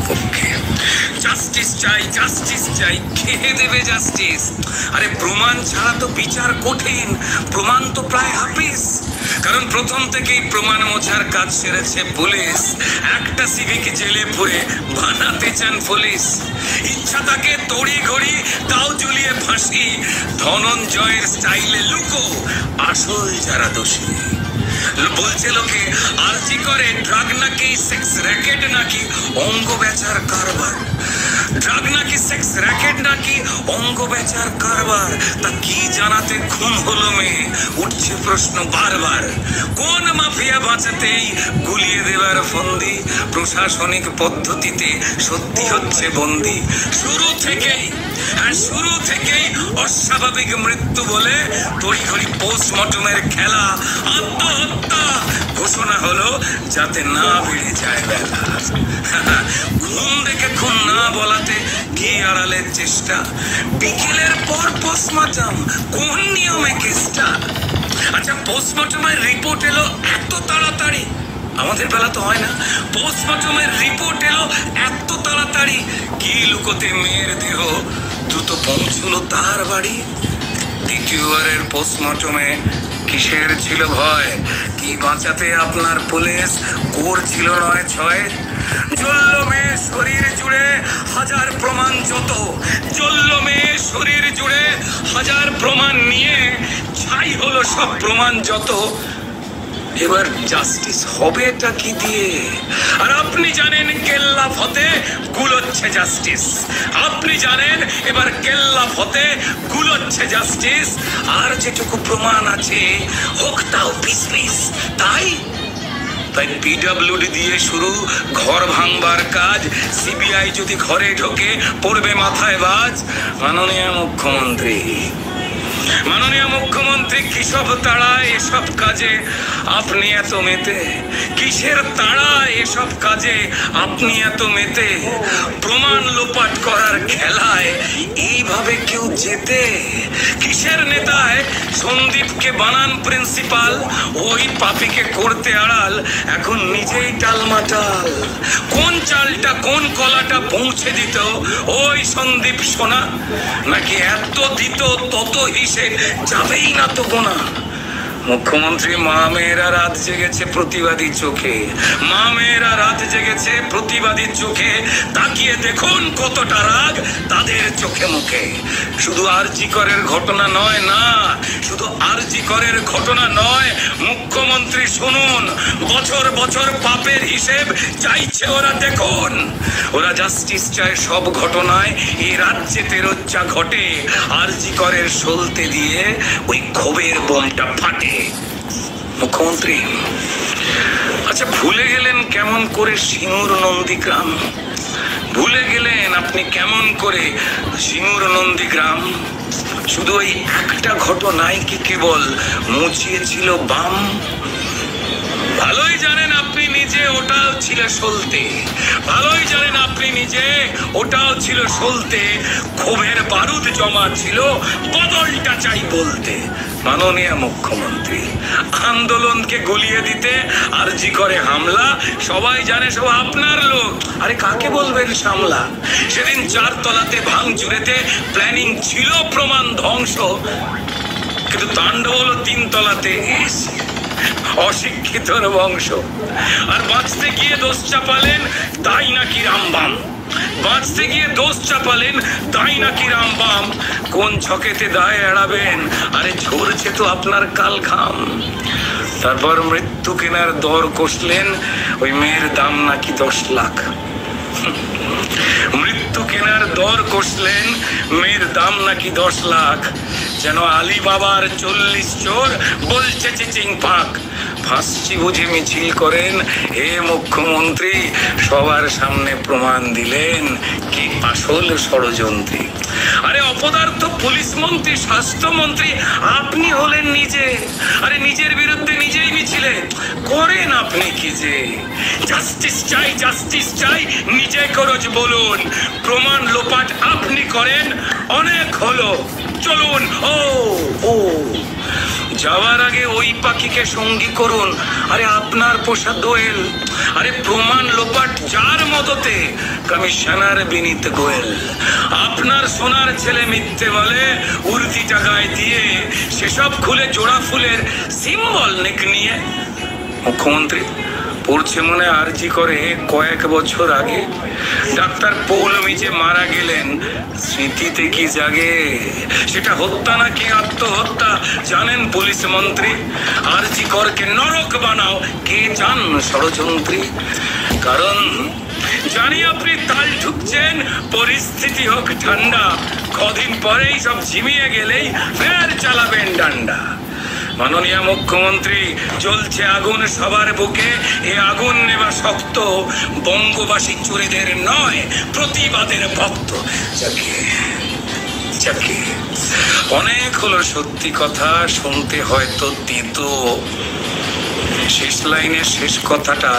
পক্ষে। জাস্টিস চাই, জাস্টিস চাই, কে দেবে জাস্টিস? আরে প্রমাণ ছাড়া তো বিচার কঠিন, প্রমাণ তো প্রায় হাফিজ। কারণ প্রথম থেকেই প্রমাণ মোছার কাজ সেরেছে পুলিশ। একটা সিভিকে জেলে পুরে বানাতে চান পুলিশ। ইচ্ছা তাকে তড়ি ঘড়ি তাও ঝুলিয়ে ফাঁসি, ধনঞ্জয়ের স্টাইলে লুকো আসল যারা দোষী। বলছে লোকে আরজি করে ড্রাগ নাকি সেক্স র্যাকেট নাকি অঙ্গ বেচার কারবার, ড্রাগ নাকি সেক্স র্যাকেট নাকি অঙ্গ বেচার কারবার। তা কি জানাতে খুন হলো মেয়ে, উঠছে প্রশ্ন বারবার। কোন মাফিয়া বাঁচাতেই গুলিয়ে দেওয়ার ফন্দি, প্রশাসনিক পদ্ধতিতে সত্যি হচ্ছে বন্দি। শুরু থেকেই অস্বাভাবিক মৃত্যু বলে তড়িঘড়ি পোস্টমর্টমের খেলা। আত্মহত্যা ঘোষণা হলো যাতে না বেড়ে যায় বেলা। ঘুম দেখে খুন না বলাতে কি আড়ালের চেষ্টা, বিকেলের পর পোস্টমর্টম কোন নিয়মে কেসটা? আচ্ছা, পোস্টমর্টমের রিপোর্ট এলো এত তাড়াতাড়ি, আমাদের বেলা তো হয় না। পোস্টমর্টমের রিপোর্ট এলো এত তাড়াতাড়ি, কি লুকোতে মেয়ের দেহ দ্রুত পৌঁছলো তার বাড়ি। দ্বিতীয়বারের পোস্টমর্টমে কিসের ছিল ভয়? কি বাঁচাতে আপনার পুলিশ করছিল ৯/৬? জ্বলল মেয়ে শরীর জুড়ে হাজার প্রমাণ যত, জ্বলল মেয়ে শরীর জুড়ে হাজার প্রমাণ নিয়ে ছাই হলো সব প্রমাণ যত। এবার জাস্টিস হবে এটা কি দিয়ে? আর আপনি জানেন কেল্লা ফতে গুলোচ্ছে জাস্টিস, আপনি জানেন এবার কেল্লা ফতে গুলোচ্ছে জাস্টিস। আর যেটুকু প্রমাণ আছে হোক তাও পিস পিস। তাই পিডব্লিউডি দিয়ে শুরু ঘর ভাঙবার কাজ। সিবিআই যদি ঘরে ঢোকে পড়বে মাথায় বাজ। মাননীয় মুখ্যমন্ত্রী কিসব তাড়ায় এসব কাজে আপনি এত মেতে? কিসের তাড়ায় এসব কাজে আপনি এত মেতে? প্রমাণ লোপাট করার খেলায় এইভাবে কেউ জেতে? কিসের নেতায় সন্দীপকে বানান প্রিন্সিপাল, ওই পাপিকে করতে আড়াল, এখন নিজেই টালমাটাল। কোন চালটা কোন কলাটা পৌঁছে দিত ওই সন্দীপ সোনা? নাকি এত দিত তত হিসেব যাবেই না তো গোনা? মুখ্যমন্ত্রী মা মেয়েরা রাত জেগেছে প্রতিবাদী চোখে, মা মেয়েরা রাত জেগেছে প্রতিবাদী চোখে। তাকিয়ে দেখুন কতটা রাগ তাদের চোখে মুখে। শুধু আরজি করের ঘটনা নয়, না শুধু আরজি করের ঘটনা নয়, মুখ্যমন্ত্রী শুনুন, বছর বছর পাপের হিসেব চাইছে ওরা। দেখুন, ওরা জাস্টিস চায় সব ঘটনায় এই রাজ্যেতে রোজ্জা ঘটে। আরজি করের সলতে দিয়ে ওই ক্ষোভের বোমটা ফাটে। মুখ্যমন্ত্রী আচ্ছা ভুলে গেলেন কেমন করে সিঙ্গুর নন্দীগ্রাম? ভুলে গেলেন আপনি কেমন করে সিঙ্গুর নন্দীগ্রাম? শুধু ওই একটা ঘটনায় কি কেবল মুছিয়েছিল বাম? ভালোই জানেন আপনি নিজে ওটাও ছিল সলতে, ভালোই জানেন আপনি নিজে ওটাও ছিল সলতে। ক্ষোভের বারুদ জমা ছিল, বদলটা চাই বলতে। মাননীয় মুখ্যমন্ত্রী, আন্দোলনকে গলিয়ে দিতে আরজি করে হামলা, সবাই জানে সব আপনার লোক। আরে কাকে বলবেন সামলা? সেদিন 4 তলাতে ভাঙচুরেতে প্ল্যানিং ছিল প্রমাণ ধ্বংস, কিন্তু তাণ্ডব হলো 3 তলাতে এসে অশিক্ষিতর বংশ। আর বাঁচতে গিয়ে দোষ চাপালেন তাই নাকি রামবাম, বাঁচতে গিয়ে দোষ চাপালেন তাই নাকি রামবাম। কোন ছকেতে দায় এড়াবেন? আরে ঝরছে তো আপনার কাল ঘাম। তারপর মৃত্যু কেনার দর কষলেন, ওই মেয়ের দাম নাকি 10 লাখ। মৃত্যু কেনার দর কষলেন, মেয়ের দাম নাকি 10 লাখ। যেন আলী বাবার 40 চোর বলছে চিচিং পাক। ফাঁসছি বুঝে মিছিল করেন হে মুখ্যমন্ত্রী, সবার সামনে প্রমাণ দিলেন কি আসল ষড়যন্ত্রী। আরে অপদার্থ পুলিশ মন্ত্রী, স্বাস্থ্যমন্ত্রী আপনি হলেন নিজে। আরে নিজের বিরুদ্ধে নিজেই মিছিলে করেন আপনি কি যে? জাস্টিস চাই, জাস্টিস চাই নিজে খরচ বলুন। প্রমাণ লোপাট আপনি করেন, অনেক হলো চলুন। ও যাওয়ার আগে ওই পাখিকে সঙ্গী করুন। আরে আপনার পোষা দোয়েল, আরে প্রমাণ লোপাট যার মদতে, কমিশনার বিনীত গোয়েল। আপনার সোনার ছেলে মিথ্যে বলে, উর্দিটা গায়ে দিয়ে সেসব খুলে জোড়া ফুলের সিম্বল নেক নিয়ে। মুখ্যমন্ত্রী পড়ছে মনে আরজি করে কয়েক বছর আগে ডাক্তার পৌলমী যে মারা গেলেন, স্মৃতিতে কি জাগে? সেটা হত্যা নাকি আত্মহত্যা জানেন পুলিশ মন্ত্রী? আরজি করকে নরক বানাও কে জান ষড়যন্ত্রী? কারণ জানি আপনি তাল ঠুকছেন, পরিস্থিতি হোক ঠান্ডা, কদিন পরেই সব ঝিমিয়ে গেলেই ফের চালাবেন ডান্ডা। মাননীয় মুখ্যমন্ত্রী, জ্বলছে আগুন সবার বুকে, এ আগুন নেবা শক্ত, বঙ্গবাসী চোরেদের নয় প্রতিবাদের ভক্ত। যাকে অনেক হলো সত্যি কথা, শুনতে হয়তো তিতো, শেষ লাইনের শেষ কথাটা